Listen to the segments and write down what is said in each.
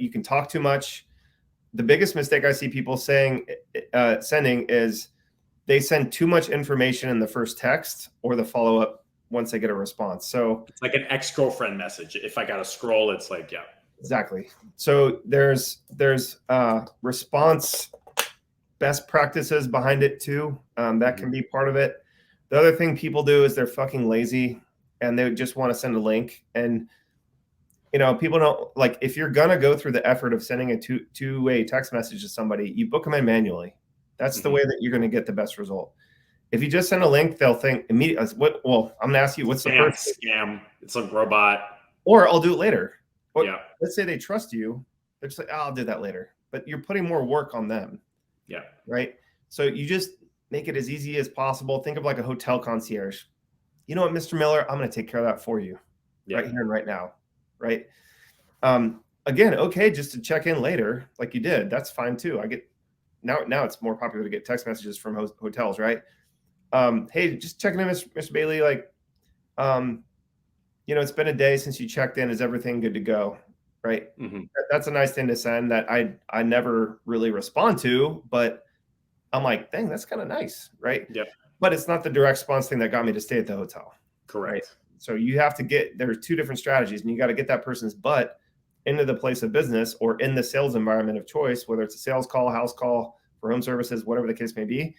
You can talk too much. The biggest mistake I see people sending is they send too much information in the first text or the follow-up once they get a response. So it's like an ex-girlfriend message. If I got to scroll, it's like, yeah. Exactly. So there's response best practices behind it too. That can be part of it. The other thing people do is they're fucking lazy and they just want to send a link. And people don't like, if you're gonna go through the effort of sending a two-way text message to somebody, you book them in manually. That's the way that you're going to get the best result. If you just send a link, they'll think immediately, well, I'm going to ask you, what's the first scam? It's a robot. Or I'll do it later. Or, yeah. Let's say they trust you. They're just like, I'll do that later. But you're putting more work on them. Yeah. Right. So you just make it as easy as possible. Think of like a hotel concierge. You know what, Mr. Miller, I'm going to take care of that for you right here and right now. Right. Again, okay, just to check in later, like you did. That's fine too. I get now it's more popular to get text messages from hotels, right? Hey, just checking in, Mr. Bailey. Like, it's been a day since you checked in. Is everything good to go? Right. That's a nice thing to send that I never really respond to, but I'm like, dang, that's kind of nice. Right. Yep. But it's not the direct response thing that got me to stay at the hotel. Correct. Right? So you have to there's two different strategies, and you got to get that person's butt into the place of business or in the sales environment of choice, whether it's a sales call, house call for home services, whatever the case may be.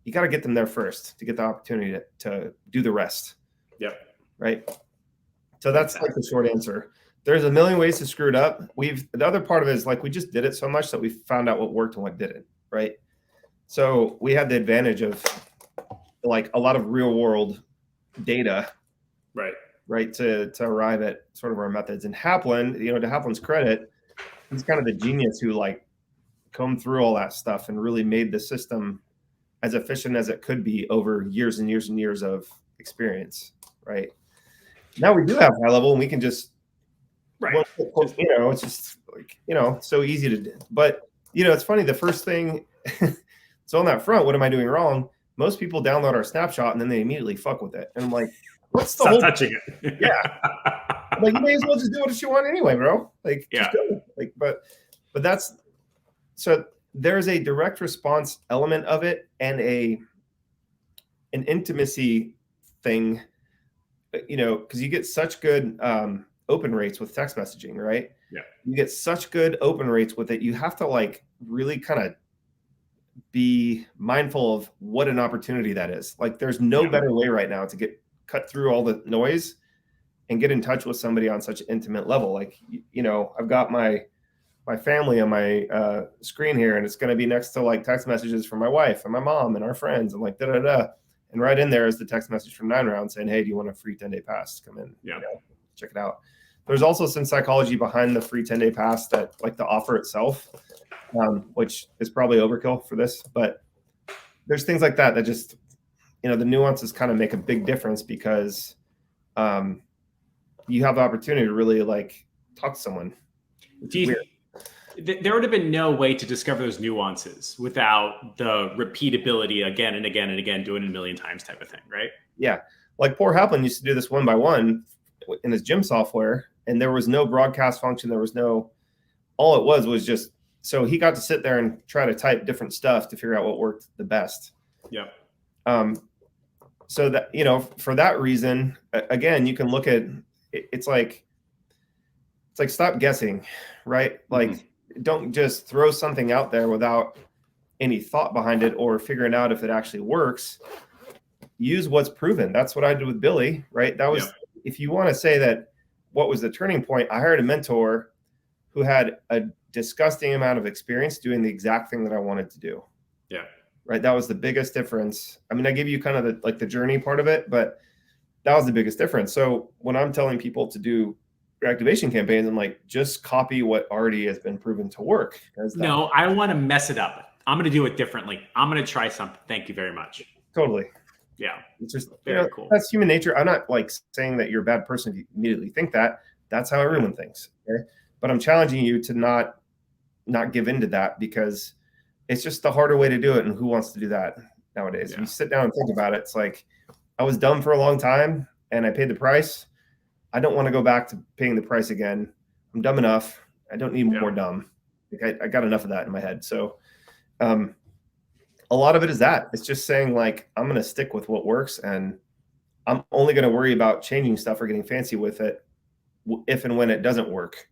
You got to get them there first to get the opportunity to do the rest. Yep. Right. So that's like the short answer. There's a million ways to screw it up. The other part of it is like, we just did it so much that we found out what worked and what didn't. Right. So we had the advantage of like a lot of real world data. Right. To arrive at sort of our methods. And Haplin, to Haplin's credit, he's kind of the genius who like combed through all that stuff and really made the system as efficient as it could be over years and years and years of experience. Right. Now we do have high level and we can just, it's just like, so easy to do. But, it's funny. The first thing, so on that front, what am I doing wrong? Most people download our snapshot and then they immediately fuck with it. And I'm like, what's the whole touching it? Yeah. Like, you may as well just do what you want anyway, bro. Like, just go. Like, but that's, so there's a direct response element of it and an intimacy thing, because you get such good open rates with text messaging, right? Yeah. You get such good open rates with it. You have to like really kind of be mindful of what an opportunity that is. Like, there's no better way right now to cut through all the noise and get in touch with somebody on such an intimate level. Like, I've got my family on my screen here, and it's going to be next to like text messages from my wife and my mom and our friends and like da-da-da. And right in there is the text message from 9 Round saying, hey, do you want a free 10-day pass? Come in, check it out. There's also some psychology behind the free 10-day pass, that like the offer itself, which is probably overkill for this, but there's things like that just, the nuances kind of make a big difference because you have the opportunity to really like talk to someone. There would have been no way to discover those nuances without the repeatability again and again and again, doing it a million times type of thing, right? Yeah. Like poor Haplin used to do this one by one in his gym software, and there was no broadcast function. There was all it was just, so he got to sit there and try to type different stuff to figure out what worked the best. Yeah. So that, for that reason, again, you can look at, it's like stop guessing, right? Like, don't just throw something out there without any thought behind it or figuring out if it actually works. Use what's proven. That's what I did with Billy, right? That was, if you want to say that, what was the turning point? I hired a mentor who had a disgusting amount of experience doing the exact thing that I wanted to do. Yeah. Right. That was the biggest difference. I mean, I gave you kind of the journey part of it, but that was the biggest difference. So when I'm telling people to do activation campaigns, I'm like, just copy what already has been proven to work. No, I want to mess it up. I'm going to do it differently. I'm going to try something. Thank you very much. Totally. Yeah. It's just very cool. That's human nature. I'm not like saying that you're a bad person if you immediately think that. That's how everyone thinks. Okay? But I'm challenging you to not give into that, because it's just the harder way to do it. And who wants to do that nowadays? If you sit down and think about it, it's like, I was dumb for a long time and I paid the price. I don't want to go back to paying the price again. I'm dumb enough. I don't need more dumb. Like I got enough of that in my head. So a lot of it is that. It's just saying like, I'm going to stick with what works, and I'm only going to worry about changing stuff or getting fancy with it if and when it doesn't work.